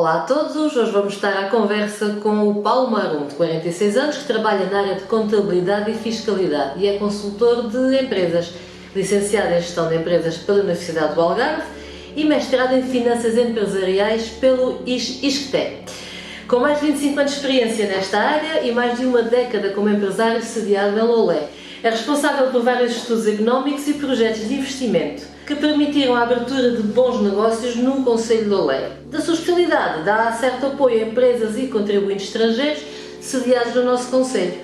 Olá a todos, hoje vamos estar à conversa com o Paulo Marum, de 46 anos, que trabalha na área de contabilidade e fiscalidade e é consultor de empresas, licenciado em gestão de empresas pela Universidade do Algarve e mestrado em finanças empresariais pelo ISCTE. Com mais de 25 anos de experiência nesta área e mais de uma década como empresário sediado em Lolé, é responsável por vários estudos económicos e projetos de investimento que permitiram a abertura de bons negócios no concelho de Lolé. Da sua especialidade, dá certo apoio a empresas e contribuintes estrangeiros sediados no nosso concelho.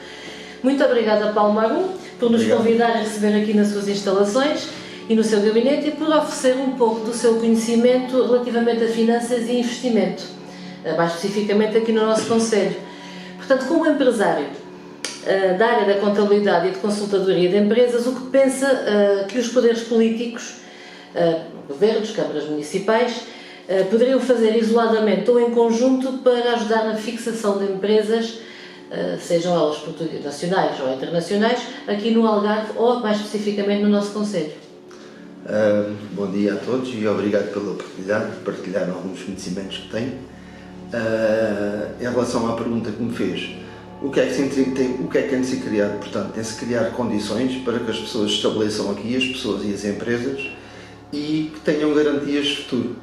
Muito obrigada, Paulo Marum, por nos convidar a receber aqui nas suas instalações e no seu gabinete e por oferecer um pouco do seu conhecimento relativamente a finanças e investimento, mais especificamente aqui no nosso concelho. Portanto, como empresário da área da contabilidade e de consultadoria de empresas, o que pensa que os poderes políticos, governos, câmaras municipais, poderiam fazer isoladamente ou em conjunto para ajudar na fixação de empresas, sejam elas nacionais ou internacionais, aqui no Algarve ou mais especificamente no nosso concelho? Bom dia a todos e obrigado pela oportunidade de partilhar alguns conhecimentos que tenho. Em relação à pergunta que me fez, o que é que tem de ser criado? Portanto, tem-se criar condições para que as pessoas estabeleçam aqui, as pessoas e as empresas, e que tenham garantias de futuro.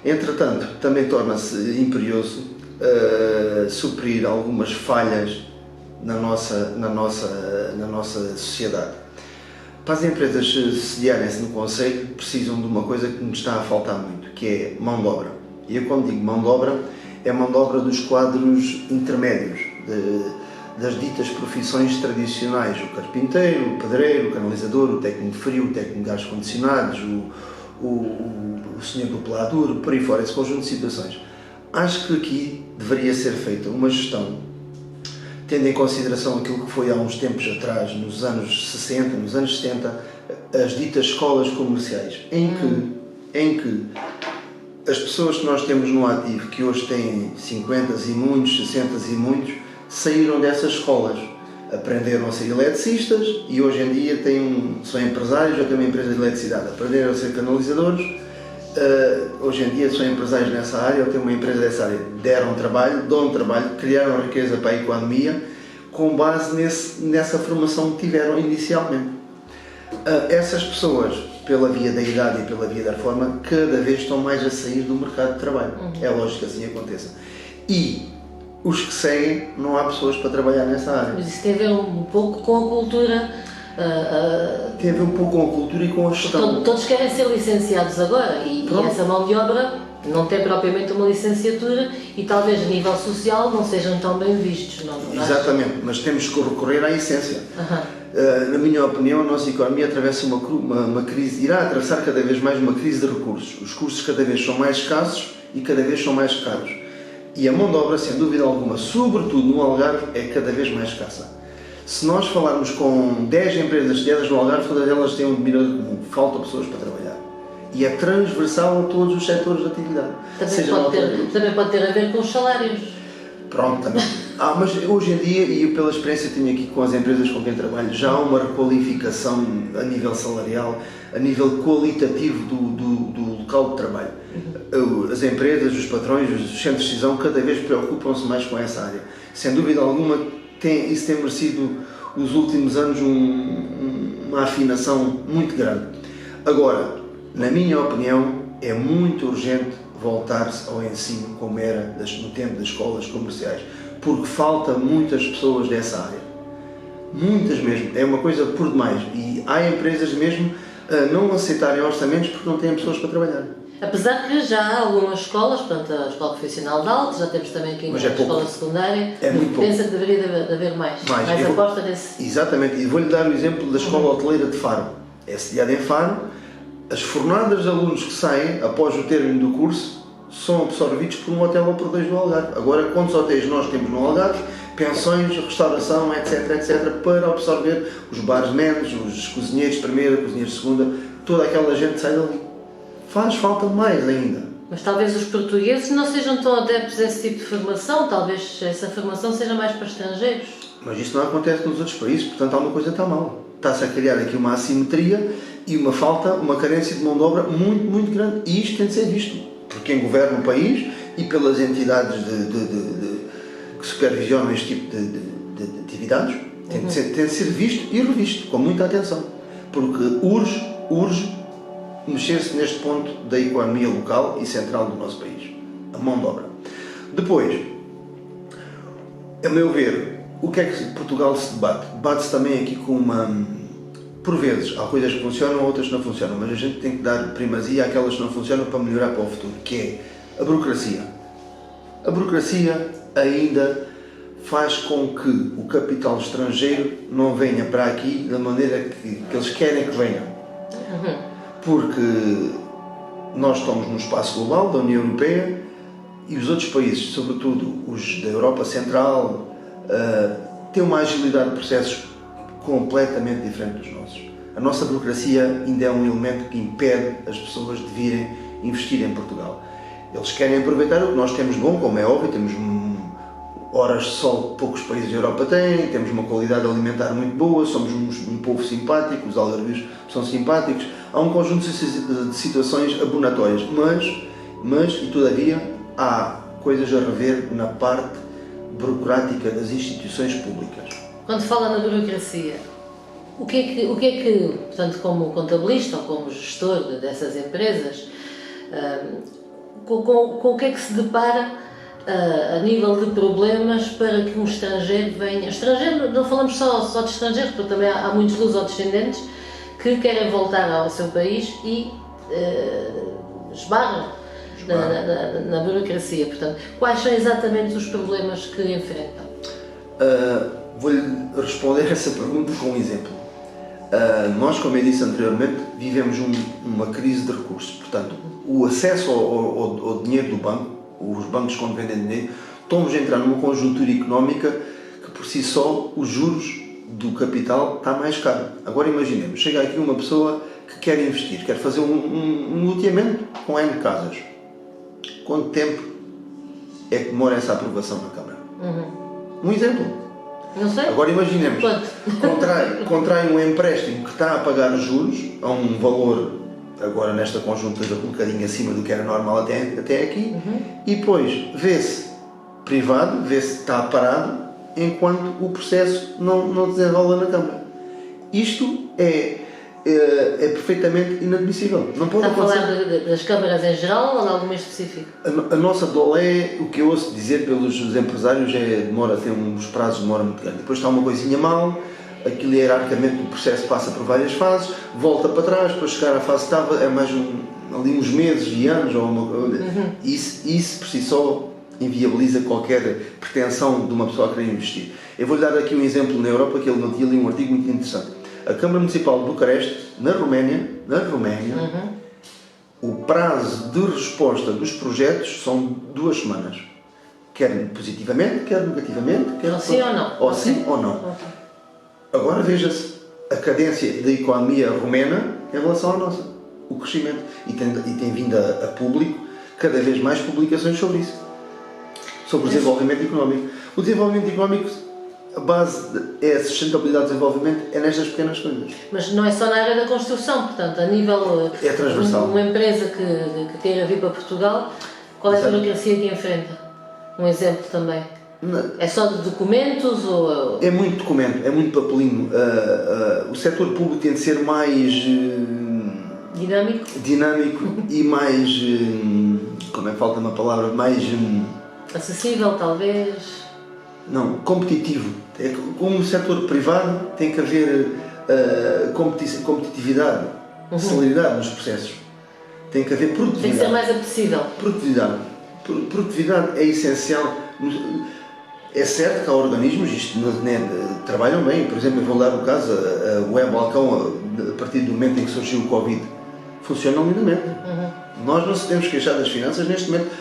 Entretanto, também torna-se imperioso suprir algumas falhas na nossa sociedade. Para as empresas sediarem-se no concelho, precisam de uma coisa que nos está a faltar muito, que é mão de obra. E eu, quando digo mão de obra, é mão de obra dos quadros intermédios, das ditas profissões tradicionais, o carpinteiro, o pedreiro, o canalizador, o técnico de frio, o técnico de gás condicionados, o senhor do pelador, por aí fora, esse conjunto de situações. Acho que aqui deveria ser feita uma gestão, tendo em consideração aquilo que foi há uns tempos atrás, nos anos 60, nos anos 70, as ditas escolas comerciais, em que as pessoas que nós temos no ativo, que hoje têm 50 e muitos, 60 e muitos, saíram dessas escolas, aprenderam a ser eletricistas e hoje em dia são empresários, já têm uma empresa de eletricidade, aprenderam a ser canalizadores, hoje em dia são empresários nessa área, ou têm uma empresa dessa área, dão trabalho, criaram riqueza para a economia com base nessa formação que tiveram inicialmente. Essas pessoas, pela via da idade e pela via da reforma, cada vez estão mais a sair do mercado de trabalho. É lógico que assim aconteça. E os que seguem, não há pessoas para trabalhar nessa área. Mas isso tem a ver um pouco com a cultura. Tem a ver um pouco com a cultura e com a gestão. Todos querem ser licenciados agora e essa mão de obra não tem propriamente uma licenciatura e talvez a nível social não sejam tão bem vistos. Exatamente, mas temos que recorrer à essência. Na minha opinião, a nossa economia atravessa uma crise, irá atravessar cada vez mais uma crise de recursos. Os recursos cada vez são mais escassos e cada vez são mais caros. E a mão de obra, sem dúvida alguma, sobretudo no Algarve, é cada vez mais escassa. Se nós falarmos com 10 empresas sediadas no Algarve, todas elas têm um denominador comum: falta pessoas para trabalhar. E é transversal a todos os setores de atividade. Também pode ter a ver com os salários. Pronto, também. Mas hoje em dia, e eu pela experiência que tenho aqui com as empresas com quem trabalho, já há uma requalificação a nível salarial, a nível qualitativo do local de trabalho. As empresas, os patrões, os centros de decisão cada vez preocupam-se mais com essa área. Sem dúvida alguma, isso tem merecido, os últimos anos, uma afinação muito grande. Agora, na minha opinião, é muito urgente voltar-se ao ensino como era no tempo das escolas comerciais, porque falta muitas pessoas dessa área. Muitas mesmo. É uma coisa por demais. E há empresas mesmo a não aceitarem orçamentos porque não têm pessoas para trabalhar. Apesar que já há algumas escolas, portanto a Escola Profissional de Alto, já temos também aqui a Escola Secundária, pensa que deveria haver mais aposta nesse... Exatamente, e vou-lhe dar o exemplo da Escola Hoteleira de Faro. É sediada em Faro, as fornadas de alunos que saem após o término do curso são absorvidos por um hotel ou por dois do Algarve. Agora, quantos hotéis nós temos no Algarve? Pensões, restauração, etc, para absorver os barmans, os cozinheiros de primeira, cozinheiros de segunda, toda aquela gente sai dali. Faz falta mais ainda. Mas talvez os portugueses não sejam tão adeptos a esse tipo de formação, talvez essa formação seja mais para estrangeiros. Mas isso não acontece nos outros países, portanto alguma coisa está mal. Está-se a criar aqui uma assimetria e uma carência de mão de obra muito, muito grande. E isto tem de ser visto por quem governa o país e pelas entidades que supervisionam este tipo de atividades, tem de ser visto e revisto com muita atenção, porque urge mexer-se neste ponto da economia local e central do nosso país, a mão de obra. Depois, a meu ver, o que é que Portugal se debate? Debate-se também aqui com por vezes, há coisas que funcionam, outras que não funcionam, mas a gente tem que dar primazia àquelas que não funcionam para melhorar para o futuro, que é a burocracia. A burocracia ainda faz com que o capital estrangeiro não venha para aqui da maneira que eles querem que venham. Porque nós estamos no espaço global da União Europeia e os outros países, sobretudo os da Europa Central, têm uma agilidade de processos completamente diferente dos nossos. A nossa burocracia ainda é um elemento que impede as pessoas de virem investir em Portugal. Eles querem aproveitar o que nós temos de bom, como é óbvio, temos horas de sol que poucos países da Europa têm, temos uma qualidade alimentar muito boa, somos um povo simpático, os algarvios são simpáticos, há um conjunto de situações abonatórias, mas e todavia há coisas a rever na parte burocrática das instituições públicas. Quando fala na burocracia, o que é que, portanto, como contabilista ou como gestor dessas empresas, com o que é que se depara a nível de problemas para que um estrangeiro venha? Estrangeiro, não falamos só de estrangeiros, porque também há muitos lusodescendentes que querem voltar ao seu país e esbarram na burocracia. Portanto, quais são exatamente os problemas que enfrentam? Vou-lhe responder essa pergunta com um exemplo. Nós, como eu disse anteriormente, vivemos uma crise de recursos. Portanto, o acesso ao dinheiro do banco, os bancos quando vendem dinheiro, estamos a entrar numa conjuntura económica que por si só os juros do capital está mais caro. Agora imaginemos, chega aqui uma pessoa que quer investir, quer fazer um loteamento com N casas. Quanto tempo é que demora essa aprovação na Câmara? Um exemplo. Não sei. Agora imaginemos, contrai um empréstimo que está a pagar os juros a um valor, agora nesta conjuntura, um bocadinho acima do que era normal até aqui, e depois vê-se privado, vê-se está parado, enquanto o processo não desenrola na Câmara. Isto é perfeitamente inadmissível. Não pode acontecer. Está a falar das câmaras em geral ou de alguma específica? A nossa dole, o que eu ouço dizer pelos empresários, tem uns prazos de demora muito grande. Depois está uma coisinha mal, aquilo hierarquicamente o processo passa por várias fases, volta para trás, para chegar à fase que estava, é mais ali uns meses e anos, isso por si só inviabiliza qualquer pretensão de uma pessoa a querer investir. Eu vou-lhe dar aqui um exemplo na Europa, que ele não tinha ali um artigo muito interessante. A Câmara Municipal de Bucareste, na Roménia, o prazo de resposta dos projetos são 2 semanas. Quer positivamente, quer negativamente. Quer sim ou não. Ou sim ou não. Okay. Agora veja-se a cadência da economia romena em relação à nossa. O crescimento. E tem vindo a público cada vez mais publicações sobre isso. Sobre o desenvolvimento económico. O desenvolvimento económico, a base é a sustentabilidade de desenvolvimento, é nestas pequenas coisas. Mas não é só na área da construção, portanto, a nível... É transversal. Uma empresa que queira vir para Portugal, qual é a burocracia que enfrenta? Um exemplo também. Não. É só de documentos ou... É muito documento, é muito papelinho. O setor público tem de ser mais... dinâmico e mais... como é que falta uma palavra? Mais... acessível, talvez... Não, competitivo. Como no setor privado tem que haver competitividade, celeridade nos processos. Tem que haver produtividade. Tem que ser mais apetecível. Produtividade é essencial. É certo que há organismos, trabalham bem. Por exemplo, eu vou dar o caso, a Web Balcão, a partir do momento em que surgiu o Covid, funciona lindamente. Nós não se temos queixar das finanças neste momento.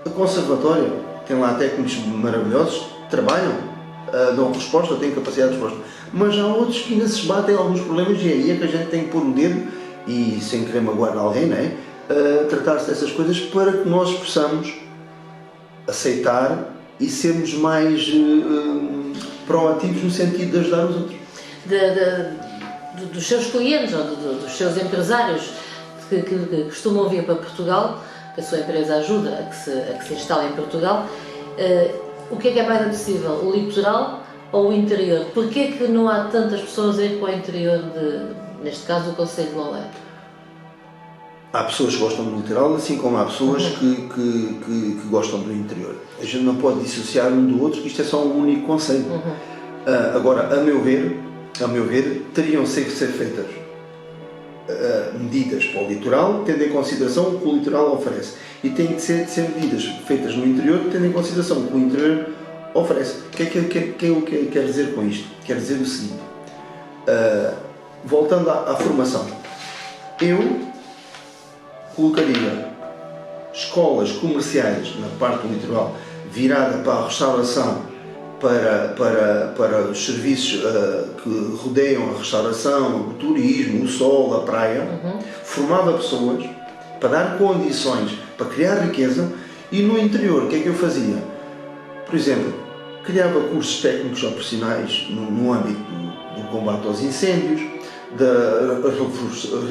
A Conservatória tem lá técnicos maravilhosos, trabalham, dão resposta, têm capacidade de resposta, mas há outros que ainda se batem alguns problemas e aí é que a gente tem que pôr o dedo e, sem querer magoar alguém, tratar-se dessas coisas para que nós possamos aceitar e sermos mais proativos no sentido de ajudar os outros. Dos seus clientes ou dos seus empresários que costumam vir para Portugal, que a sua empresa ajuda a que se instale em Portugal. O que é mais apetecível, o litoral ou o interior? Porquê que não há tantas pessoas a ir para o interior, neste caso, do Concelho de Lolé? Há pessoas que gostam do litoral, assim como há pessoas que gostam do interior. A gente não pode dissociar um do outro, que isto é só um único conceito. Agora, a meu ver, teriam sempre de ser feitas medidas para o litoral, tendo em consideração o que o litoral oferece. E têm de ser medidas feitas no interior, tendo em consideração o que o interior oferece. O que é que quer dizer com isto? Quer dizer o seguinte, voltando à formação, eu colocaria escolas comerciais na parte do litoral virada para a restauração, para os serviços que rodeiam a restauração, o turismo, o sol, a praia, formava pessoas para dar condições, para criar riqueza. E no interior, o que é que eu fazia? Por exemplo, criava cursos técnicos ou profissionais no âmbito do combate aos incêndios, da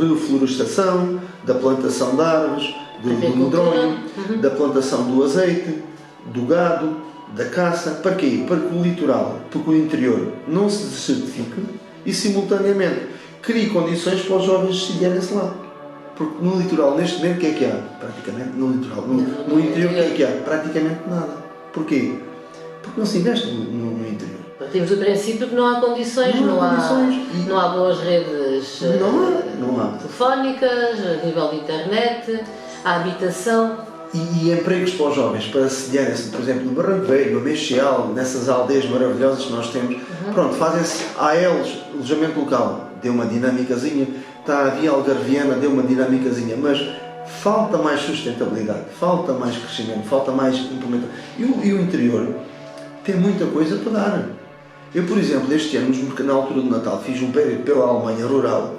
reflorestação, da plantação de árvores, do medronho, da plantação do azeite, do gado, da caça. Para quê? Para que o litoral, porque o interior não se desertifique e simultaneamente crie condições para os jovens decidirem-se lá. Porque no litoral, neste momento, o que é que há? Praticamente, no litoral, no interior, o que é que há? Praticamente nada. Porquê? Porque não se investe no interior. Temos o princípio que não há condições, não há boas redes telefónicas, a nível de internet, a habitação. E empregos para os jovens, para sediarem-se, por exemplo, no Barranco Velho, no Meixal, nessas aldeias maravilhosas que nós temos. Pronto, fazem-se AELs, alojamento local, deu uma dinâmicazinha, está a Via Algarviana, deu uma dinâmicazinha, mas falta mais sustentabilidade, falta mais crescimento, falta mais implementação. E o interior tem muita coisa para dar. Eu, por exemplo, este ano, na altura do Natal, fiz um périplo pela Alemanha rural.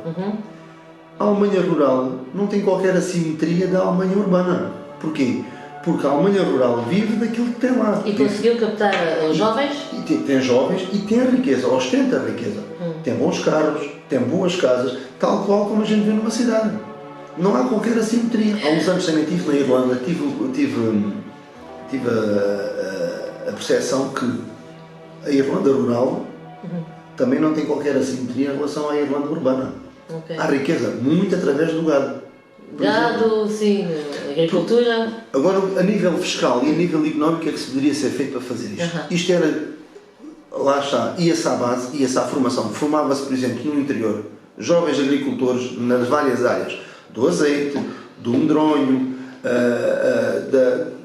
A Alemanha rural não tem qualquer assimetria da Alemanha urbana. Porquê? Porque a Alemanha rural vive daquilo que tem lá. E conseguiu captar os jovens? Tem jovens e tem a riqueza, ostenta a riqueza. Tem bons carros, tem boas casas, tal qual como a gente vê numa cidade. Não há qualquer assimetria. Há uns anos também estive na Irlanda, tive a percepção que a Irlanda rural também não tem qualquer assimetria em relação à Irlanda urbana. Há riqueza, muito através do gado. Gado, sim, agricultura. Agora, a nível fiscal e a nível económico, o que é que se poderia ser feito para fazer isto? Isto era, lá está, ia-se à base, ia-se à formação. Formava-se, por exemplo, no interior, jovens agricultores nas várias áreas, do azeite, do medronho,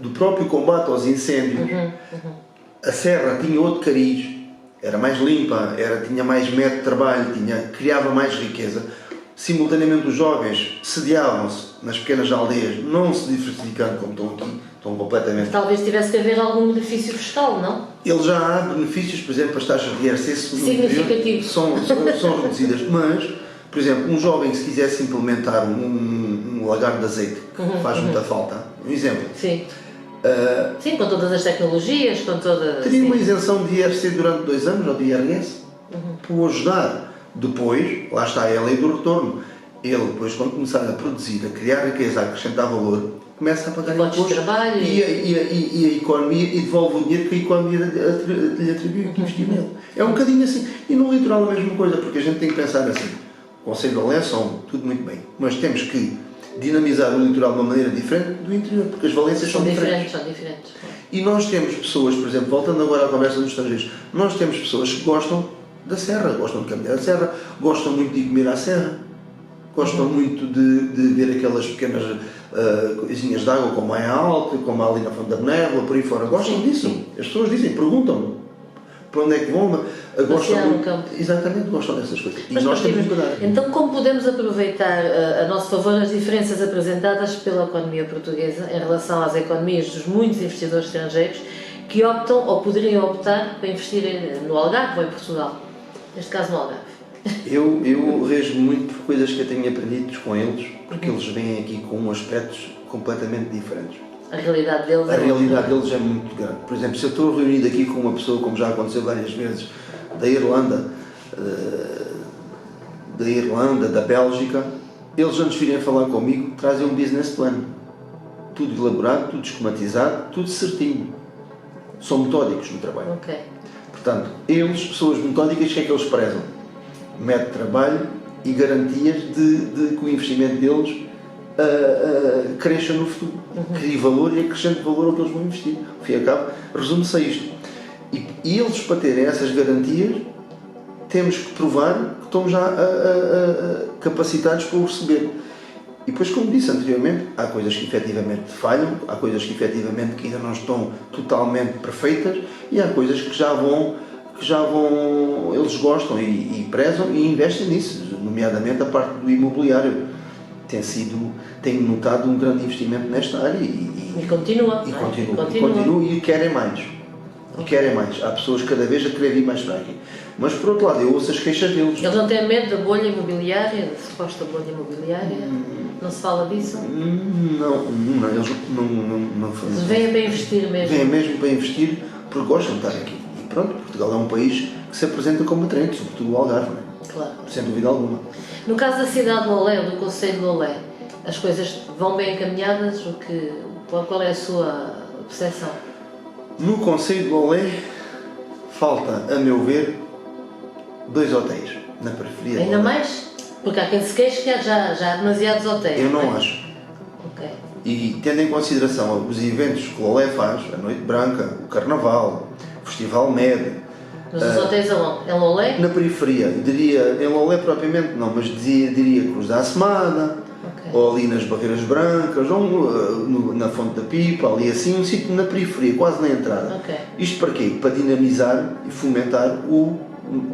do próprio combate aos incêndios. A serra tinha outro cariz, era mais limpa, tinha mais método de trabalho, criava mais riqueza. Simultaneamente os jovens sediavam-se nas pequenas aldeias, não se diversificando como estão aqui, estão completamente... Talvez tivesse que haver algum benefício fiscal, não? Ele já há benefícios, por exemplo, as taxas de IRC significativos são reduzidas, mas, por exemplo, um jovem que se quisesse implementar um lagar de azeite, que faz muita falta, um exemplo. Sim. Sim, com todas as tecnologias, com toda... Teria uma isenção de IRC durante 2 anos, ou de IRS, para o ajudar. Depois, lá está a lei do retorno. Ele, depois, quando começar a produzir, a criar riqueza, a acrescentar valor, começa a pagar impostos e a economia, e devolve o dinheiro que a economia lhe atribuiu, que investiu nele. É um bocadinho assim. E no litoral a mesma coisa, porque a gente tem que pensar assim. O Concelho de Lolé são tudo muito bem, mas temos que dinamizar o litoral de uma maneira diferente do interior, porque as valências são diferentes. E nós temos pessoas, por exemplo, voltando agora à conversa dos estrangeiros, nós temos pessoas que gostam da serra, gostam de caminhar a serra, gostam muito de comer à serra, gostam muito de ver aquelas pequenas coisinhas de água, como é alto, como há ali na Fonte da Névoa, por aí fora. Gostam disso. As pessoas dizem, perguntam-me para onde é que vão, gostam muito, exatamente, gostam dessas coisas. Mas e nós temos que mudar. Então, como podemos aproveitar a nosso favor as diferenças apresentadas pela economia portuguesa em relação às economias dos muitos investidores estrangeiros que optam ou poderiam optar para investir no Algarve ou em Portugal? Neste caso, no Algarve. Eu rejo muito por coisas que eu tenho aprendido com eles, porque eles vêm aqui com aspectos completamente diferentes. A realidade deles é muito grande. Por exemplo, se eu estou reunido aqui com uma pessoa, como já aconteceu várias vezes, da Irlanda, da Bélgica, eles antes de virem falar comigo, trazem um business plan. tudo elaborado, tudo esquematizado, tudo certinho. São metódicos no trabalho. Ok. Portanto, eles, pessoas metódicas, o que é que eles prezam? Método de trabalho e garantias de que o investimento deles cresça no futuro. Crie valor e acrescente valor ao que eles vão investir. Ao fim e ao cabo, resume-se a isto. E eles, para terem essas garantias, temos que provar que estão já capacitados para o receber. E depois, como disse anteriormente, há coisas que efetivamente falham, há coisas que efetivamente que ainda não estão totalmente perfeitas e há coisas que já vão eles gostam e prezam e investem nisso, nomeadamente a parte do imobiliário. Tenho notado um grande investimento nesta área e continua. E querem mais. E querem mais. Há pessoas cada vez a querer ir mais para aqui. Mas por outro lado, eu ouço as queixas deles. Eles não têm medo da bolha imobiliária, da suposta bolha imobiliária? Não se fala disso? Não, eles não fazem. Eles vêm para investir mesmo? Vêm mesmo para investir porque gostam de estar aqui. E pronto, Portugal é um país que se apresenta como atraente, sobretudo o Algarve, não é? Claro. Sem dúvida alguma. No caso da cidade de Lolé, ou do Conselho de Lolé, as coisas vão bem encaminhadas? Qual é a sua percepção? No Conselho de Lolé falta, a meu ver, 2 hotéis na periferia. Ainda mais? Porque há quem se queixe que já há demasiados hotéis. Eu não acho. Ok. E tendo em consideração os eventos que o Lolé faz, a Noite Branca, o Carnaval, o Festival Med. Mas os hotéis aonde? Em Lolé? Na periferia. Diria, em Lolé propriamente não, mas diria Cruz da Assomada, ou ali nas Barreiras Brancas, ou na Fonte da Pipa, ali assim, um sítio na periferia, quase na entrada. Okay. Isto para quê? Para dinamizar e fomentar o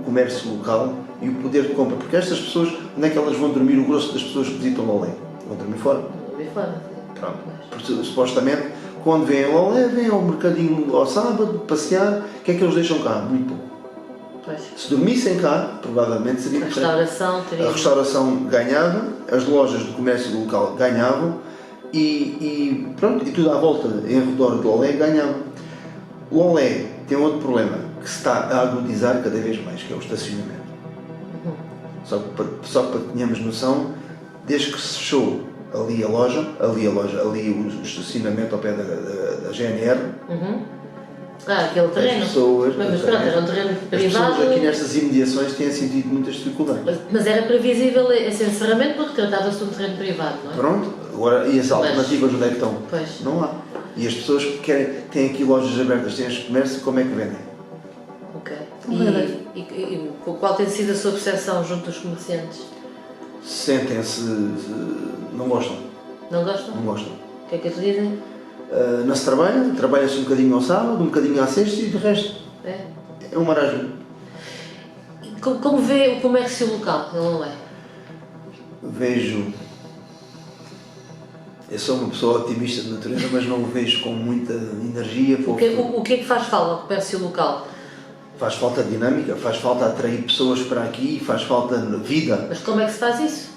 comércio local e o poder de compra, porque estas pessoas, onde é que elas vão dormir? O grosso das pessoas que visitam Lolé vão dormir fora. Vão dormir fora. Pronto. Porque, supostamente, quando vêm a Lolé, vêm ao mercadinho ao sábado, passear, o que é que eles deixam cá? Muito pouco. Pois. Se dormissem cá, provavelmente seria a restauração teria... A restauração ganhava, as lojas de comércio local ganhavam e pronto, e tudo à volta, em redor de Lolé, ganhava. Lolé tem outro problema, que se está a agudizar cada vez mais, que é o estacionamento. Só para que tenhamos noção, desde que se fechou ali o estacionamento ao pé da GNR, aquele terreno. Mas pronto, era um terreno privado. As pessoas aqui nestas imediações têm sentido muitas dificuldades. Mas era previsível esse encerramento porque tratava-se de um terreno privado, não é? Pronto, agora, e as alternativas onde é que estão? Pois. Não há. E as pessoas que têm aqui lojas abertas, têm este comércio, como é que vendem? Ok. E qual tem sido a sua percepção junto dos comerciantes? Sentem-se... não gostam. Não gostam? Não gostam. O que é que eles dizem? Não se trabalha-se um bocadinho ao sábado, um bocadinho à sexta e de resto é um marasmo. Como vê o comércio local em Lolé? Vejo... Eu sou uma pessoa otimista de natureza, mas não o vejo com muita energia. O que é que faz falta ao comércio local? Faz falta dinâmica, faz falta atrair pessoas para aqui, faz falta vida. Mas como é que se faz isso?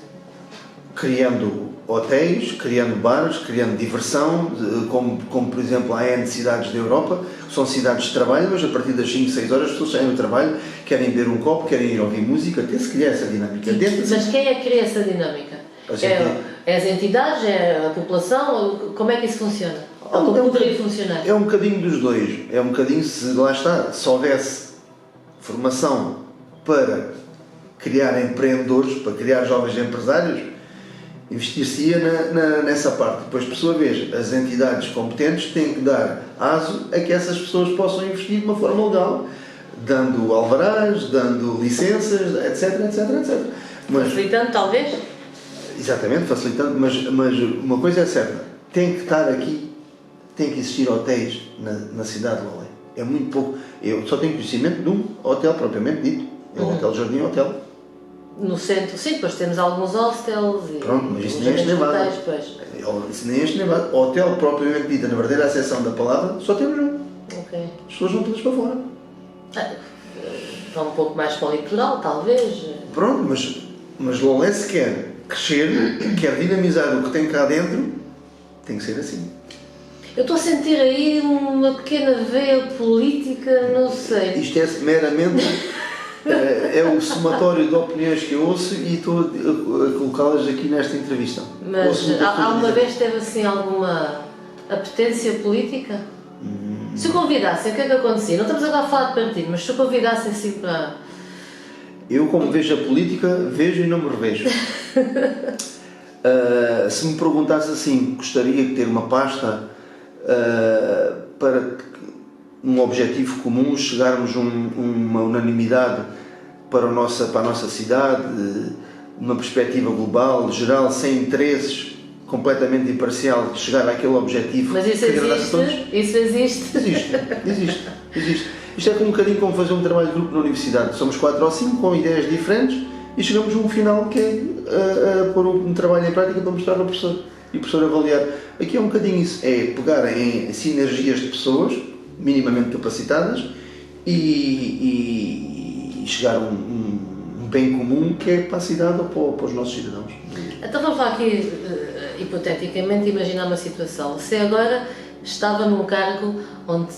Criando hotéis, criando bares, criando diversão, como por exemplo há N cidades da Europa, que são cidades de trabalho, mas a partir das 5, 6 horas as pessoas saem do trabalho, querem beber um copo, querem ir ouvir música, até se criar essa dinâmica. Mas quem é que cria essa dinâmica? É as entidades, é a população? Como é que isso funciona? Ou como poderia funcionar? É um bocadinho dos dois. É um bocadinho, se houvesse formação para criar empreendedores, para criar jovens empresários, investir-se-ia nessa parte. Depois, por sua vez, as entidades competentes têm que dar aso a que essas pessoas possam investir de uma forma legal, dando alvarás, dando licenças, etc, etc, etc. Facilitando, talvez? Exatamente, facilitando, mas uma coisa é certa, tem que estar aqui, tem que existir hotéis na cidade de Lolé. É muito pouco. Eu só tenho conhecimento de um hotel propriamente dito, é o Hotel Jardim Hotel. No centro, sim, depois temos alguns hostels e... Pronto, mas isso nem é estimado. Isso nem é estimado. Hotel propriamente dito, na verdadeira acessão da palavra, só temos um. Ok. As pessoas vão todas para fora. Vão um pouco mais para o litoral, talvez. Pronto, mas Lolé se quer crescer, quer dinamizar o que tem cá dentro, tem que ser assim. Eu estou a sentir aí uma pequena veia política, não sei. Isto é meramente... é o somatório de opiniões que eu ouço e estou a colocá-las aqui nesta entrevista. Mas alguma vez teve assim alguma apetência política? Se o convidassem, o que é que acontecia? Não estamos agora a falar de partido, mas se o convidassem assim para... Eu, como vejo a política, vejo e não me revejo. Se me perguntasse assim, gostaria de ter uma pasta para um objetivo comum, chegarmos a uma unanimidade para a nossa cidade, numa perspectiva global, geral, sem interesses, completamente imparcial, de chegar àquele objetivo. Mas isso existe? Isso existe? Existe. Isto é um bocadinho como fazer um trabalho de grupo na universidade. Somos 4 ou 5 com ideias diferentes e chegamos a um final que é pôr um trabalho em prática para mostrar ao professor e o professor avaliar. Aqui é um bocadinho isso, é pegar em sinergias de pessoas minimamente capacitadas e chegar a um bem comum que é para a cidade ou para os nossos cidadãos. Então vamos lá aqui, hipoteticamente, imaginar uma situação. Se agora estava num cargo onde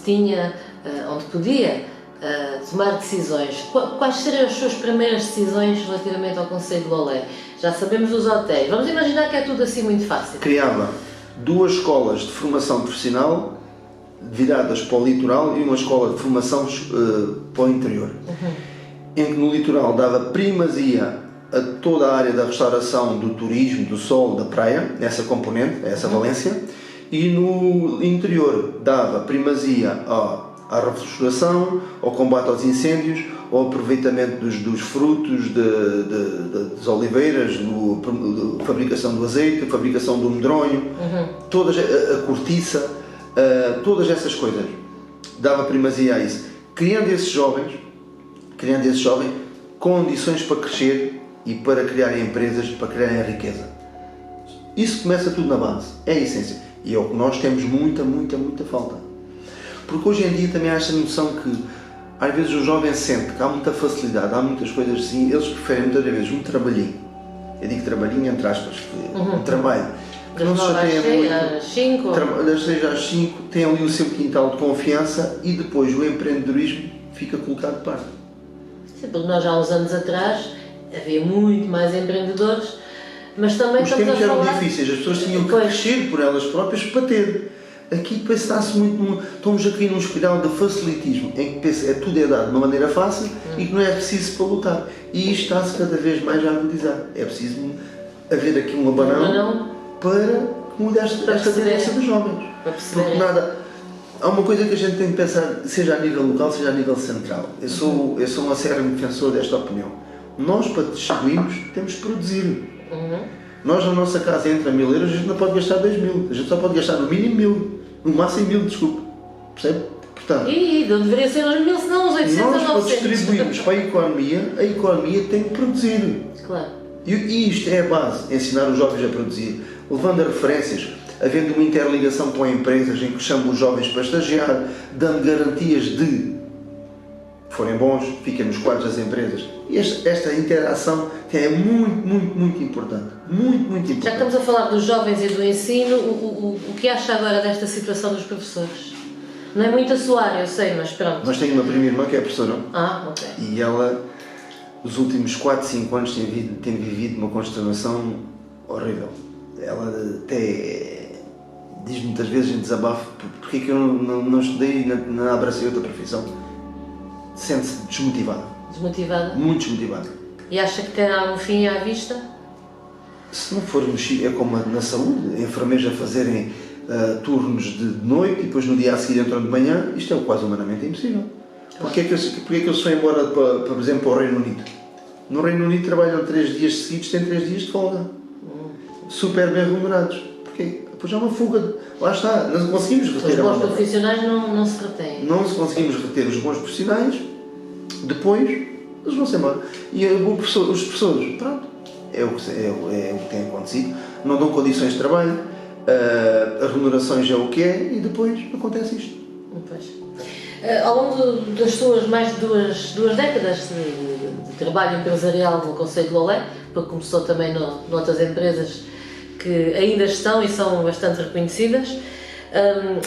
podia tomar decisões, quais seriam as suas primeiras decisões relativamente ao Conselho de Lolé? Já sabemos dos hotéis, vamos imaginar que é tudo assim muito fácil. Criava 2 escolas de formação profissional viradas para o litoral e uma escola de formação para o interior. Em que no litoral dava primazia a toda a área da restauração, do turismo, do sol, da praia, essa componente, essa valência, e no interior dava primazia à refrigeração, ao combate aos incêndios, ao aproveitamento dos frutos das oliveiras, a fabricação do azeite, a fabricação do medronho, toda a cortiça, todas essas coisas. Dava primazia a isso, criando esses jovens condições para crescer e para criarem empresas, para criarem riqueza. Isso começa tudo na base, é a essência. E é o que nós temos muita falta. Porque hoje em dia também há esta noção que às vezes o jovem sente que há muita facilidade, há muitas coisas assim, eles preferem muitas vezes um trabalhinho. Eu digo trabalhinho entre aspas, um trabalho. Que não se chateia muito. Às 5. Das 6 às 5, tem ali o seu quintal de confiança e depois o empreendedorismo fica colocado de parte. Sim, porque nós há uns anos atrás havia muito mais empreendedores, mas também os tempos eram difíceis, as pessoas tinham que crescer por elas próprias para ter. Aqui está-se muito, estamos aqui num espiral de facilitismo, em que tudo é dado de uma maneira fácil e que não é preciso para lutar. E isto está-se cada vez mais a agudizar. É preciso haver aqui um abanão para mudar esta tendência dos jovens. Porque nada... Há uma coisa que a gente tem que pensar, seja a nível local, seja a nível central. Eu sou um acérrimo defensor desta opinião. Nós, para distribuirmos, temos de produzir. Nós, na nossa casa, entra 1000 euros, a gente não pode gastar 2000. A gente só pode gastar no mínimo 1000. No máximo 1000, desculpe. Percebe? Portanto, e não deveria ser os 1000, senão os 800 ou 900. Nós, para distribuirmos para a economia tem que produzir. Claro. E isto é a base, ensinar os jovens a produzir. Levando a referências, havendo uma interligação com empresas em que chamam os jovens para estagiar, dando garantias de, forem bons, fiquem nos quadros das empresas. E esta interação é muito importante. Muito importante. Já que estamos a falar dos jovens e do ensino, o que acha agora desta situação dos professores? Não é muito a sua área, eu sei, mas pronto. Mas tenho uma prima irmã que é professora. Ok. E ela, nos últimos 4, 5 anos, tem vivido uma consternação horrível. Ela até diz muitas vezes em desabafo porque é que eu não estudei e não abracei outra profissão. Sente-se desmotivada. Desmotivada? Muito desmotivada. E acha que terá um fim à vista? Se não for mexer, é como na saúde, enfermeiros a fazerem turnos de noite e depois no dia a seguir entram de manhã, isto é quase humanamente impossível. Porquê é que eles foram embora, por exemplo, para o Reino Unido? No Reino Unido trabalham 3 dias seguidos, têm 3 dias de folga. Super bem remunerados. Porquê? Depois há uma fuga. Lá está, não conseguimos reter. Os bons profissionais não se retêm. Não conseguimos reter os bons profissionais, depois eles vão-se embora. E os professores, pronto, é o que tem acontecido. Não dão condições de trabalho, as remunerações é o que é e depois acontece isto. Ao longo das suas mais de duas décadas de trabalho empresarial no Conselho de Lolé, porque começou também noutras empresas que ainda estão e são bastante reconhecidas,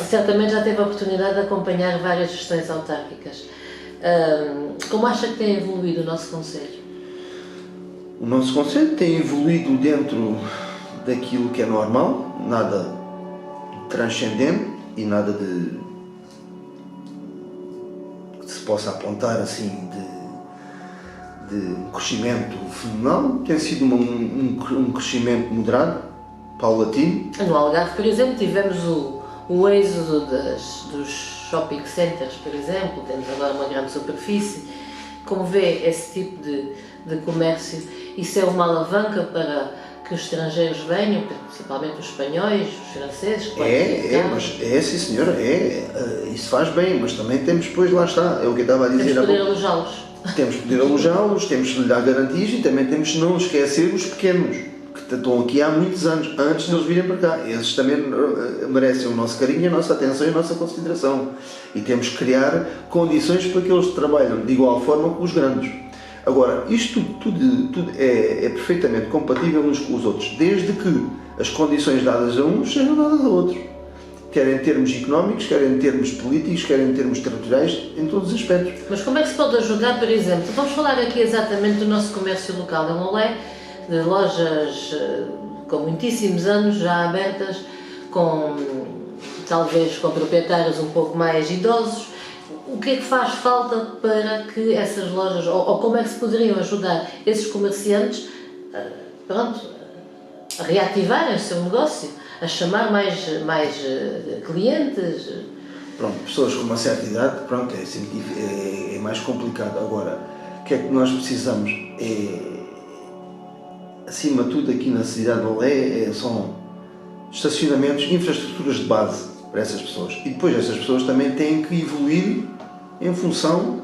certamente já teve a oportunidade de acompanhar várias gestões autárquicas. Como acha que tem evoluído o nosso Conselho? O nosso Conselho tem evoluído dentro daquilo que é normal, nada transcendente e nada de que se possa apontar assim de um crescimento fenomenal. Tem sido um crescimento moderado, paulatino. No Algarve, por exemplo, tivemos o êxodo dos shopping centers, por exemplo, temos agora uma grande superfície. Como vê esse tipo de comércio, isso é uma alavanca para que os estrangeiros venham, principalmente os espanhóis, os franceses? Sim senhora, isso faz bem, mas também temos depois, lá está, é o que eu estava a dizer. Temos que poder alojá-los. Temos que poder alojá-los, temos que lhe dar garantias e também temos que não esquecer os pequenos, que estão aqui há muitos anos, antes de eles virem para cá. Esses também merecem o nosso carinho, a nossa atenção e a nossa consideração. E temos que criar condições para que eles trabalhem de igual forma que os grandes. Agora, isto tudo é perfeitamente compatível uns com os outros, desde que as condições dadas a uns sejam dadas a outros. Quer em termos económicos, quer em termos políticos, quer em termos territoriais, em todos os aspectos. Mas como é que se pode ajudar, por exemplo? Vamos falar aqui exatamente do nosso comércio local em Lolé, de lojas com muitíssimos anos já abertas, talvez com proprietários um pouco mais idosos. O que é que faz falta para que essas lojas, ou como é que se poderiam ajudar esses comerciantes a reativarem o seu negócio, a chamar mais clientes? Pronto, pessoas com uma certa idade, pronto, é mais complicado. Agora, o que é que nós precisamos? Acima de tudo, aqui na cidade de Lolé, são estacionamentos, infraestruturas de base para essas pessoas. E depois essas pessoas também têm que evoluir em função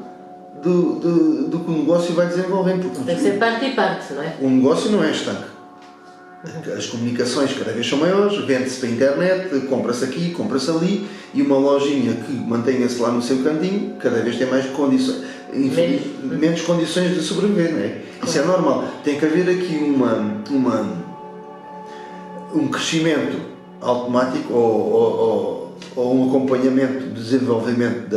do que o negócio vai desenvolvendo. Tem que ser parte e parte, não é? O negócio não é estanque. As comunicações cada vez são maiores, vende-se para a internet, compra-se aqui, compra-se ali, e uma lojinha que mantenha-se lá no seu cantinho, cada vez tem mais condições, menos condições de sobreviver, não é? Isso é normal. Tem que haver aqui um crescimento automático ou um acompanhamento do desenvolvimento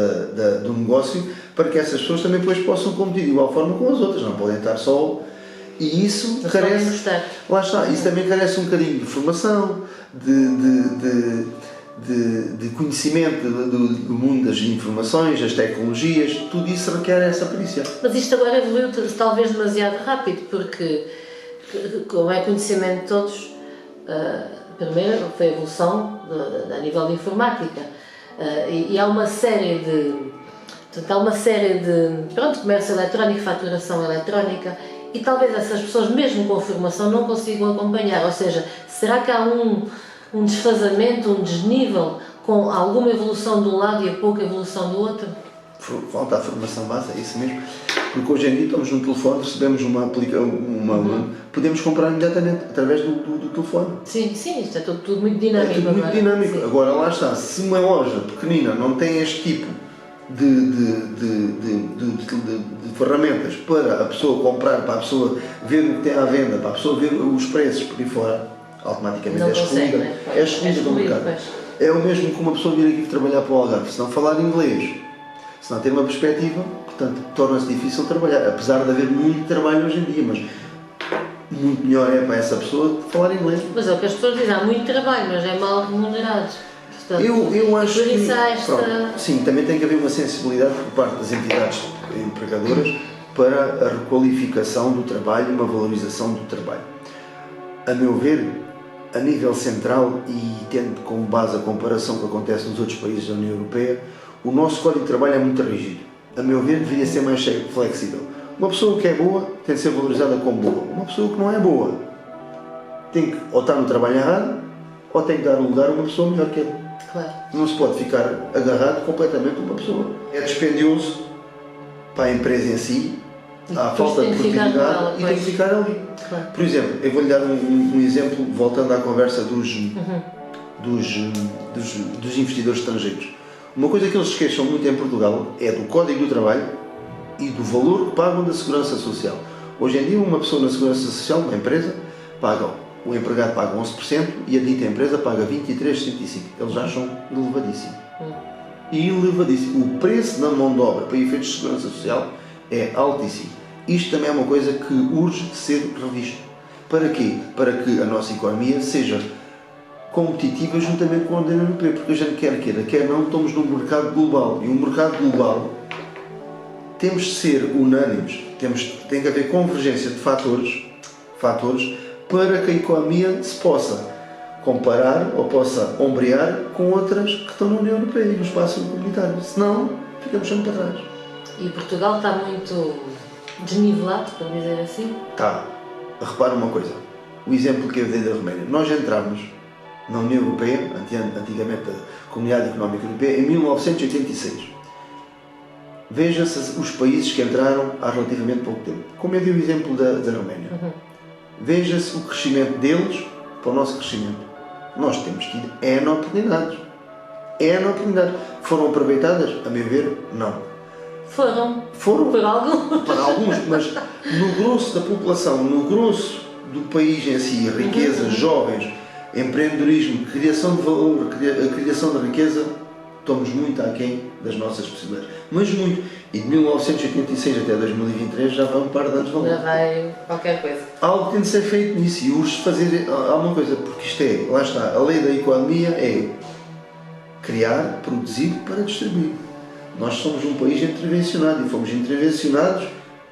do negócio para que essas pessoas também depois possam competir de igual forma com as outras, não podem estar só. E isso carece, lá está, isso também carece um bocadinho de formação, de conhecimento do mundo das informações, das tecnologias, tudo isso requer essa perícia. Mas isto agora evoluiu talvez demasiado rápido, porque, como é conhecimento de todos, primeiro foi a evolução a nível de informática, e há uma série de comércio eletrónico, faturação eletrónica, e talvez essas pessoas, mesmo com a formação, não consigam acompanhar. Ou seja, será que há um desfazamento, um desnível, com alguma evolução de um lado e a pouca evolução do outro? Falta a formação base, é isso mesmo. Porque hoje em dia estamos no telefone, recebemos podemos comprar imediatamente através do telefone. Sim, isto é tudo muito dinâmico. É tudo muito dinâmico. Sim. Agora lá está, se uma loja pequenina não tem este tipo de ferramentas para a pessoa comprar, para a pessoa ver o que tem à venda, para a pessoa ver os preços por aí fora, automaticamente não é excluída do mercado. É o mesmo que uma pessoa vir aqui trabalhar para o Algarve, se não falar inglês, se não ter uma perspectiva, portanto, torna-se difícil trabalhar, apesar de haver muito trabalho hoje em dia, mas muito melhor é para essa pessoa falar inglês. Mas é o que as pessoas dizem, há muito trabalho, mas é mal remunerado. Portanto, eu acho que sim, também tem que haver uma sensibilidade por parte das entidades empregadoras para a requalificação do trabalho e uma valorização do trabalho. A meu ver, a nível central e tendo como base a comparação que acontece nos outros países da União Europeia, o nosso código de trabalho é muito rígido. A meu ver, deveria ser mais flexível. Uma pessoa que é boa tem de ser valorizada como boa. Uma pessoa que não é boa tem que ou estar no trabalho errado ou tem que dar lugar a uma pessoa melhor que ele. Claro. Não se pode ficar agarrado completamente a uma pessoa. É dispendioso para a empresa em si, há falta de produtividade e tem que ficar ali. Claro. Por exemplo, eu vou-lhe dar um exemplo, voltando à conversa dos investidores estrangeiros. Uma coisa que eles se queixam muito em Portugal é do Código do Trabalho e do valor que pagam da Segurança Social. Hoje em dia, uma pessoa na Segurança Social, uma empresa, o empregado paga 11% e a dita empresa paga 23,65%. Eles acham elevadíssimo. Elevadíssimo. O preço da mão de obra para efeitos de Segurança Social é altíssimo. Isto também é uma coisa que urge ser revisto. Para quê? Para que a nossa economia seja competitiva juntamente com a União Europeia, porque a gente quer não, estamos num mercado global, e um mercado global temos de ser unânimes, tem que haver convergência de fatores para que a economia se possa comparar ou possa ombrear com outras que estão na União Europeia e no espaço comunitário, senão ficamos sempre para trás. E Portugal está muito desnivelado, para dizer assim? Está. Repara uma coisa, o exemplo que eu dei da Roménia, nós entramos na União Europeia, antigamente a Comunidade Económica Europeia, em 1986. Veja-se os países que entraram há relativamente pouco tempo. Como eu dei o exemplo da Roménia. Veja-se o crescimento deles para o nosso crescimento. Nós temos tido N oportunidades. Foram aproveitadas? A meu ver, não. Foram Para por alguns, mas no grosso da população, no grosso do país em si, riqueza, jovens, empreendedorismo, criação de valor, criação de riqueza, estamos muito aquém das nossas possibilidades. Mas muito. E de 1986 até 2023 já vai um par de anos de valor. Já vai qualquer coisa. Algo tem de ser feito nisso e urge fazer alguma coisa, porque isto é, lá está, a lei da economia é criar, produzir para distribuir. Nós somos um país intervencionado e fomos intervencionados,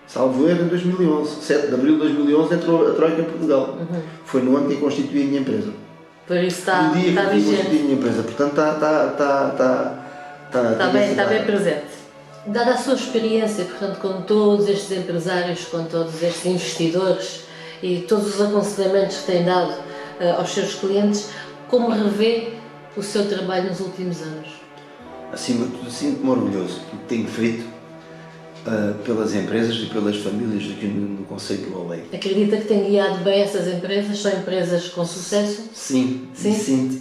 salvo erro, em 2011. 7 de abril de 2011 entrou a Troika em Portugal. Foi no ano que eu constituí a minha empresa. Por isso está vigente. Está bem presente. Dada a sua experiência, portanto, com todos estes empresários, com todos estes investidores e todos os aconselhamentos que tem dado aos seus clientes, como revê o seu trabalho nos últimos anos? Acima de tudo, sinto-me orgulhoso do que tenho feito pelas empresas e pelas famílias aqui no conceito do Olé. Acredita que tem guiado bem essas empresas? São empresas com sucesso? Sim?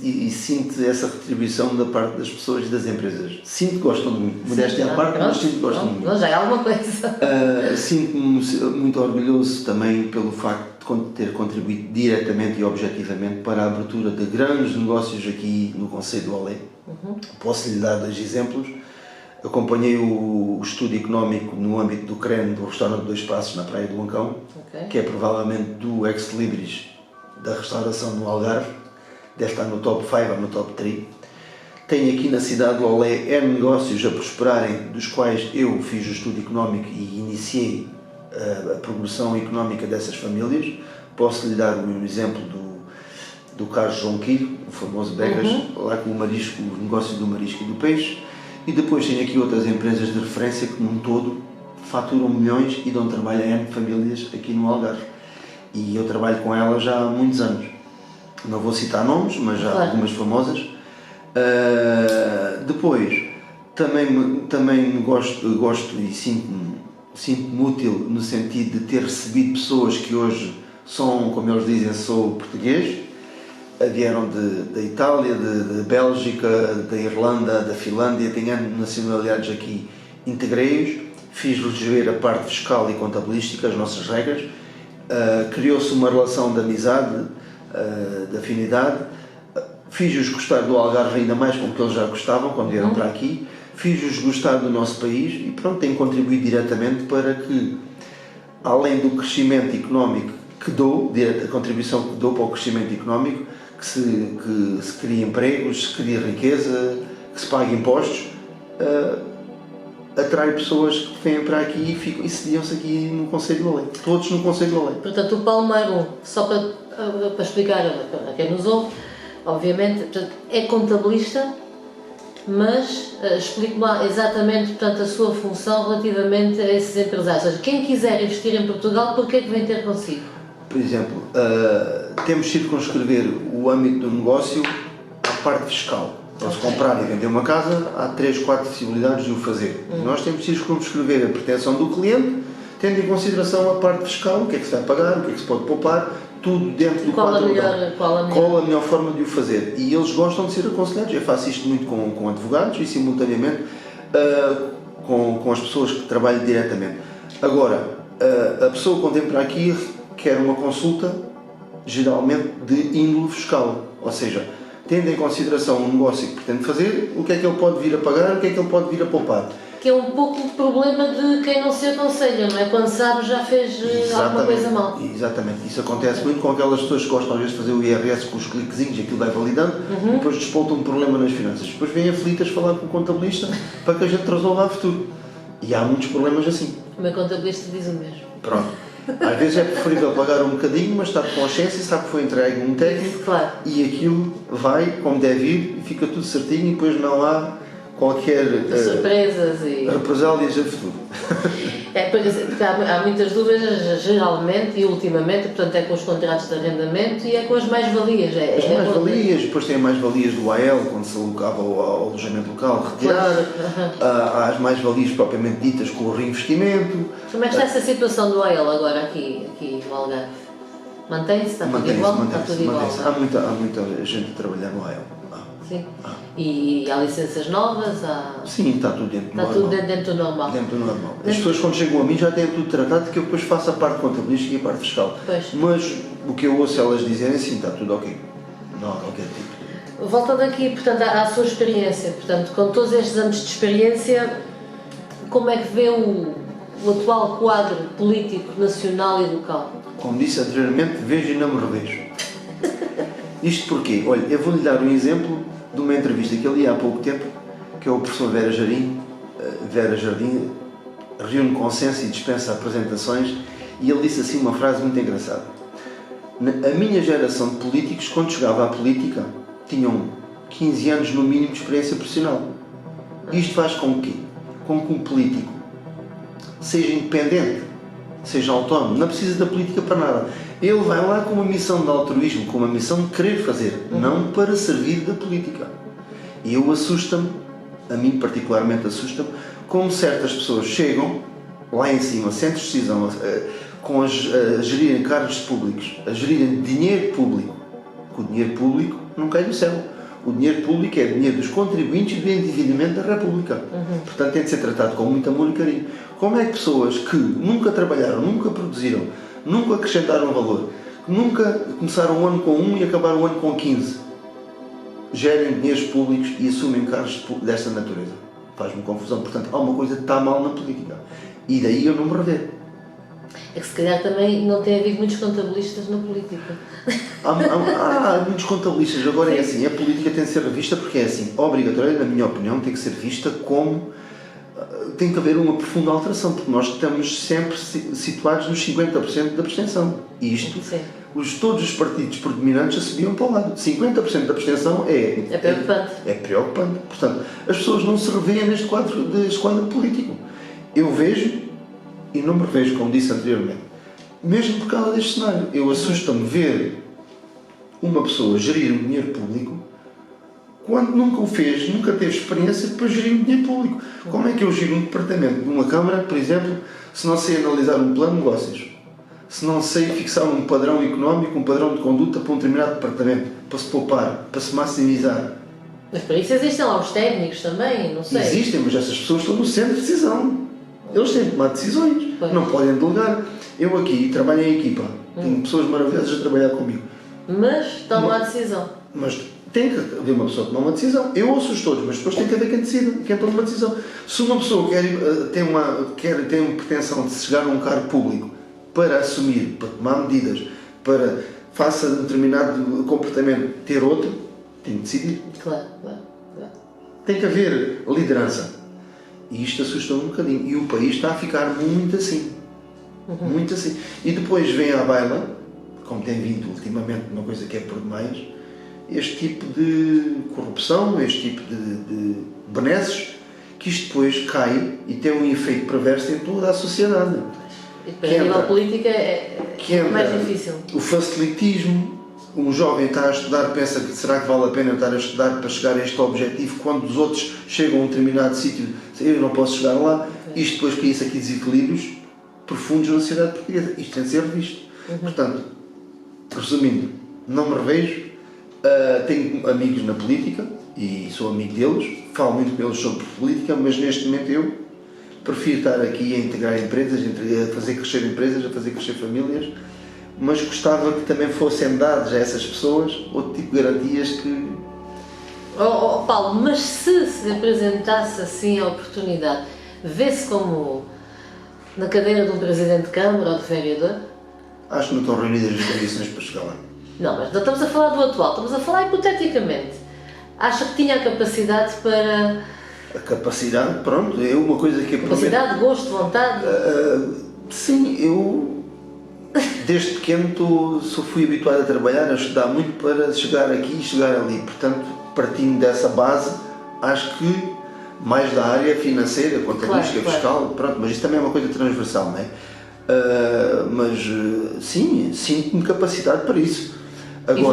E sinto essa retribuição da parte das pessoas e das empresas. Sinto que gostam de mim. Modéstia à parte, mas sinto que gostam de mim. Não, já é alguma coisa. Sinto-me muito orgulhoso também pelo facto de ter contribuído diretamente e objetivamente para a abertura de grandes negócios aqui no conceito do Olé. Posso lhe dar 2 exemplos. Acompanhei o estudo económico no âmbito do CREN, do restaurante Dois Passos, na Praia do Loncão, que é provavelmente do ex-libris da restauração no Algarve, deve estar no top 5 ou no top 3. Tenho aqui na cidade do Olé N negócios a prosperarem, dos quais eu fiz o estudo económico e iniciei a progressão económica dessas famílias. Posso lhe dar um exemplo do Carlos João Quilho, o famoso Begas, lá com o negócio do marisco e do peixe. E depois tenho aqui outras empresas de referência que, num todo, faturam milhões e dão trabalho a N famílias aqui no Algarve. E eu trabalho com elas já há muitos anos. Não vou citar nomes, mas já algumas famosas. Depois, também gosto e sinto-me útil no sentido de ter recebido pessoas que hoje são, como eles dizem, sou português. Vieram da Itália, da Bélgica, da Irlanda, da Finlândia, tenho nacionalidades aqui, integrei-os, fiz-lhes ver a parte fiscal e contabilística, as nossas regras, criou-se uma relação de amizade, de afinidade, fiz-os gostar do Algarve ainda mais como que eles já gostavam quando vieram para aqui, fiz-os gostar do nosso país e pronto, tenho contribuído diretamente para que, além do crescimento económico que dou, a contribuição que dou para o crescimento económico, que se crie empregos, se crie riqueza, que se pague impostos, atrai pessoas que vêm para aqui e sediam-se aqui no Concelho de Olé. Todos no Concelho de Olé. Portanto, o Paulo Marum, só para explicar a quem nos ouve, obviamente, portanto, é contabilista, mas explique-me exatamente, portanto, a sua função relativamente a esses empresários. Ou seja, quem quiser investir em Portugal, por que é que vem ter consigo? Por exemplo, temos de circunscrever o âmbito do negócio à parte fiscal. Então, se comprar e vender uma casa, há 3, 4 possibilidades de o fazer. Nós temos de circunscrever a pretensão do cliente, tendo em consideração a parte fiscal, o que é que se vai pagar, o que é que se pode poupar, tudo dentro do quadro. Qual a melhor forma de o fazer? E eles gostam de ser aconselhados. Eu faço isto muito com advogados e, simultaneamente, com as pessoas que trabalham diretamente. Agora, a pessoa quando entra aqui quer uma consulta, geralmente, de índole fiscal. Ou seja, tendo em consideração o negócio que pretende fazer, o que é que ele pode vir a pagar, o que é que ele pode vir a poupar. que é um pouco o problema de quem não se aconselha, não é? Quando sabe já fez alguma coisa mal. Exatamente, isso acontece muito com aquelas pessoas que gostam às vezes de fazer o IRS com os cliquezinhos, aquilo vai validando, e depois despoltam um problema nas finanças. Depois vêm aflitas falar com o contabilista para que a gente resolva a futuro. E há muitos problemas assim. O meu contabilista diz o mesmo. Pronto. Às vezes é preferível pagar um bocadinho, mas estar com consciência, sabe que foi entregue um técnico, claro, e aquilo vai como deve ir e fica tudo certinho e depois não há qualquer surpresas e represálias a futuro. Porque há muitas dúvidas, geralmente e ultimamente, portanto é com os contratos de arrendamento e é com as mais-valias. As mais-valias, depois tem as mais-valias do AL, quando se alocava ao alojamento local, retirar, há as mais-valias propriamente ditas com o reinvestimento. Como é que está essa situação do AL agora aqui no Algarve? Mantém-se? Está tudo igual? Está tudo igual. Há muita gente a trabalhar no AL. Sim. E há licenças novas? Sim, está tudo dentro do normal. Está tudo dentro do normal. Dentro do normal. As pessoas quando chegam a mim já têm tudo tratado, que eu depois faço a parte contabilística e a parte fiscal. Pois. Mas o que eu ouço elas dizerem, sim, está tudo ok. Não há qualquer tipo. Voltando aqui, portanto, à sua experiência, portanto, com todos estes anos de experiência, como é que vê o atual quadro político nacional e local? Como disse anteriormente, vejo e não me revejo. Isto porquê? Olha, eu vou-lhe dar um exemplo de uma entrevista que ele ia há pouco tempo, que é o professor Vera Jardim, reúne consenso e dispensa apresentações, e ele disse assim uma frase muito engraçada. A minha geração de políticos, quando chegava à política, tinham 15 anos no mínimo de experiência profissional. Isto faz com que um político seja independente, seja autónomo, não precisa da política para nada. Ele vai lá com uma missão de altruísmo, com uma missão de querer fazer, não para servir da política. E eu assusta-me, a mim particularmente assusta-me, como certas pessoas chegam lá em cima, centros de decisão, a gerirem cargos públicos, a gerirem dinheiro público, que o dinheiro público não cai do céu. O dinheiro público é dinheiro dos contribuintes e do endividamento da República. Portanto, tem de ser tratado com muito amor e carinho. Como é que pessoas que nunca trabalharam, nunca produziram, nunca acrescentaram valor, nunca começaram o ano com 1 e acabaram o ano com 15, gerem dinheiros públicos e assumem cargos desta natureza? Faz-me confusão. Portanto, há uma coisa que está mal na política. E daí eu não me rever. É que se calhar também não tem havido muitos contabilistas na política. Há muitos contabilistas. Agora é assim, a política tem de ser revista porque é assim, obrigatória, na minha opinião, tem que ser vista como... Tem que haver uma profunda alteração, porque nós estamos sempre situados nos 50% da abstenção. E isto, todos os partidos predominantes já subiam para o lado. 50% da abstenção é preocupante. É preocupante. Portanto, as pessoas não se revêem neste quadro político. Eu vejo e não me revejo, como disse anteriormente. Mesmo por causa deste cenário. Eu assusta-me ver uma pessoa gerir um dinheiro público quando nunca o fez, nunca teve experiência para gerir um dinheiro público. Como é que eu giro um departamento de uma Câmara, por exemplo, se não sei analisar um plano de negócios? Se não sei fixar um padrão económico, um padrão de conduta para um determinado departamento, para se poupar, para se maximizar? Mas para isso existem lá os técnicos também, não sei. Existem, mas essas pessoas estão no centro de decisão. Eles têm de tomar decisões, não podem delegar. Eu aqui trabalho em equipa, tenho pessoas maravilhosas a trabalhar comigo. Mas tomam a decisão. Mas tem que haver uma pessoa que toma uma decisão. Eu ouço-os todos, mas depois tem que haver quem decida, quem toma uma decisão. Se uma pessoa tem uma pretensão de chegar a um cargo público para assumir, para tomar medidas, para, faça determinado comportamento, ter outro, tem que decidir. Claro. Tem que haver liderança. E isto assusta-me um bocadinho. E o país está a ficar muito assim. Muito assim. E depois vem à baila, como tem vindo ultimamente, uma coisa que é por demais, este tipo de corrupção, este tipo de benesses, que isto depois cai e tem um efeito perverso em toda a sociedade. E depois a nível político é mais difícil. O facilitismo. Um jovem está a estudar, pensa que será que vale a pena estar a estudar para chegar a este objetivo, quando os outros chegam a um determinado sítio, eu não posso chegar lá. Isto depois cria-se aqui desequilíbrios profundos na sociedade portuguesa. Isto tem de ser revisto. Portanto, resumindo, não me revejo, tenho amigos na política e sou amigo deles, falo muito com eles sobre política, mas neste momento eu prefiro estar aqui a integrar empresas, a fazer crescer empresas, a fazer crescer famílias, mas gostava que também fossem dados a essas pessoas outro tipo de garantias que... Paulo, mas se apresentasse assim a oportunidade, Vê-se como na cadeira de um Presidente de Câmara ou de vereador? Acho que não estão reunidas as condições para chegar lá. Não, mas não estamos a falar do atual, estamos a falar hipoteticamente. Acha que tinha a capacidade para... A capacidade, pronto, é uma coisa que... Capacidade, gosto, vontade? Sim, eu desde pequeno fui habituado a trabalhar, a estudar muito para chegar aqui e chegar ali. Portanto, partindo dessa base, acho que mais da área financeira, contabilística, fiscal, pronto, mas isso também é uma coisa transversal, não é? Mas sim, sinto-me capacidade para isso. Agora, e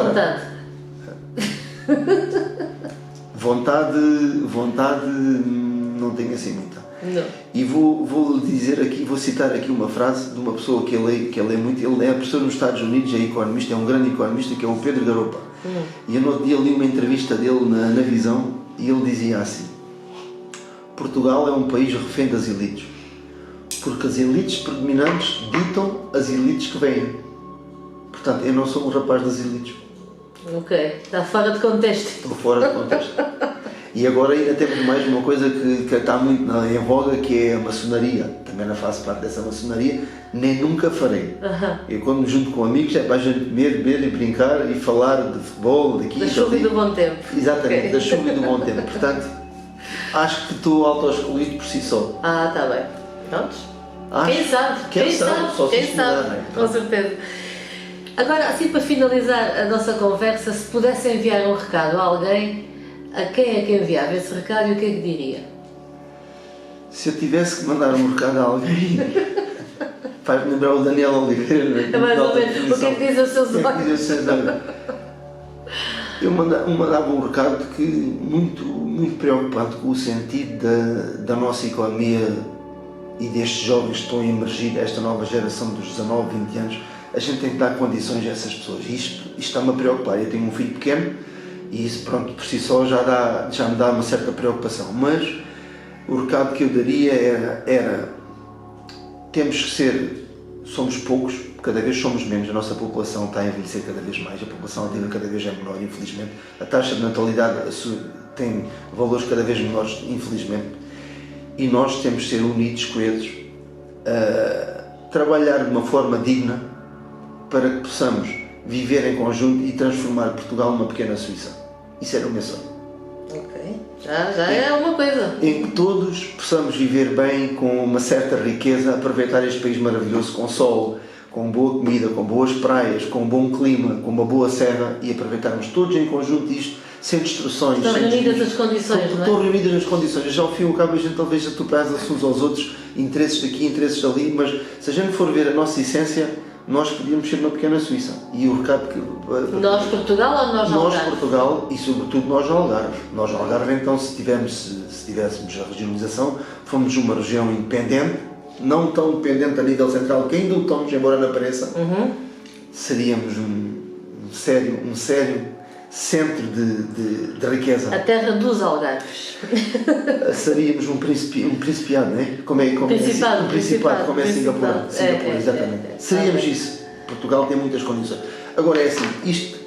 vontade? Vontade não tenho assim muita. Não. E vou dizer aqui, vou citar aqui uma frase de uma pessoa que eu leio muito. Ele é professor nos Estados Unidos, é economista, é um grande economista, que é o Pedro Garopa. E eu no outro dia li uma entrevista dele na Visão e ele dizia assim: Portugal é um país refém das elites, porque as elites predominantes ditam as elites que vêm. Portanto, eu não sou um rapaz das elites. Ok, está fora de contexto. Estou fora de contexto. E agora ainda temos mais uma coisa que está muito em voga, que é a maçonaria. Também não faço parte dessa maçonaria, nem nunca farei. Eu quando me junto com amigos é para a gente comer, beber e brincar e falar de futebol, daqui. Da chuva e do bom tempo. Exatamente, da chuva e do bom tempo. Portanto, acho que estou auto-excluído por si só. Está bem. Prontos? Quem sabe? Só Quem sabe? Com certeza. Agora, assim para finalizar a nossa conversa, se pudesse enviar um recado a alguém, a quem é que enviava esse recado e o que é que diria? Se eu tivesse que mandar um recado a alguém, faz-me lembrar o Daniel Oliveira. É mais ou menos. O que é que diz os seus olhos? Eu mandava um recado que muito preocupado com o sentido da nossa economia e destes jovens que estão a emergir, esta nova geração dos 19, 20 anos. A gente tem que dar condições a essas pessoas. Isto está-me a preocupar. Eu tenho um filho pequeno e isso, pronto, por si só já me dá uma certa preocupação. Mas o recado que eu daria era temos que ser, somos poucos, cada vez somos menos, a nossa população está a envelhecer cada vez mais, a população ativa cada vez é menor, infelizmente. A taxa de natalidade tem valores cada vez menores, infelizmente. E nós temos de ser unidos, coesos, trabalhar de uma forma digna, para que possamos viver em conjunto e transformar Portugal numa pequena Suíça. Isso era o meu sonho. Ok, já é uma coisa. Em que todos possamos viver bem, com uma certa riqueza, aproveitar este país maravilhoso, com sol, com boa comida, com boas praias, com um bom clima, com uma boa serra, e aproveitarmos todos em conjunto isto, sem destruções. Estão reunidas as condições, não é? Estão reunidas as condições. Já ao fim e ao cabo a gente talvez atropela-se uns aos outros, interesses daqui, interesses dali, mas se a gente for ver a nossa essência, nós podíamos ser uma pequena Suíça. E o recado que... Nós Portugal ou nós Algarve? Nós Portugal e sobretudo nós Algarve. Nós Algarve, então, se tivéssemos a regionalização, fomos uma região independente, não tão dependente a nível central, que ainda o estamos, embora não apareça, seríamos um sério centro de riqueza. A terra dos Algarves. Seríamos um principiado, não é? Como Principado, como é Singapura. Exatamente. Seríamos isso. Portugal tem muitas condições. Agora é assim, isto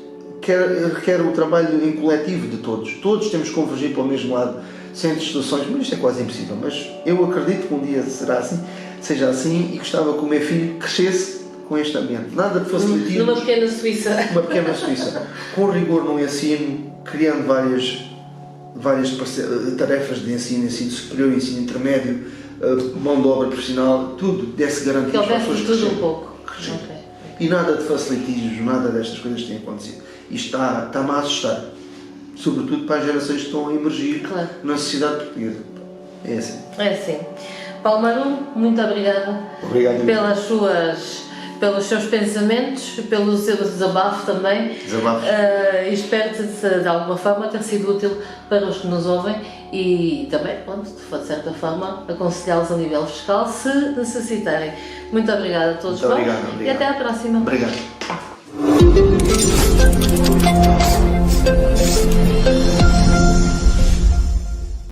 requer o trabalho em coletivo de todos. Todos temos que convergir para o mesmo lado, sem distorções, mas isto é quase impossível. Mas eu acredito que um dia seja assim, e gostava que o meu filho crescesse com este ambiente. Nada de facilitismo. Numa pequena Suíça. Uma pequena Suíça. Com rigor no ensino, criando várias tarefas de ensino superior, ensino intermédio, mão de obra profissional, tudo desse garantia. Que houvesse tudo um pouco. Okay. E nada de facilitismos, nada destas coisas que têm acontecido. Isto está-me a assustar. Sobretudo para as gerações que estão a emergir na sociedade portuguesa. É assim. É assim. Paulo Marum, muito obrigada. Obrigado pelos seus pensamentos, pelo seu desabafo também. E espero-te de alguma forma ter sido útil para os que nos ouvem e também, de certa forma, aconselhá-los a nível fiscal se necessitarem. Muito obrigada a todos. Muito obrigado. E até à próxima. Obrigado.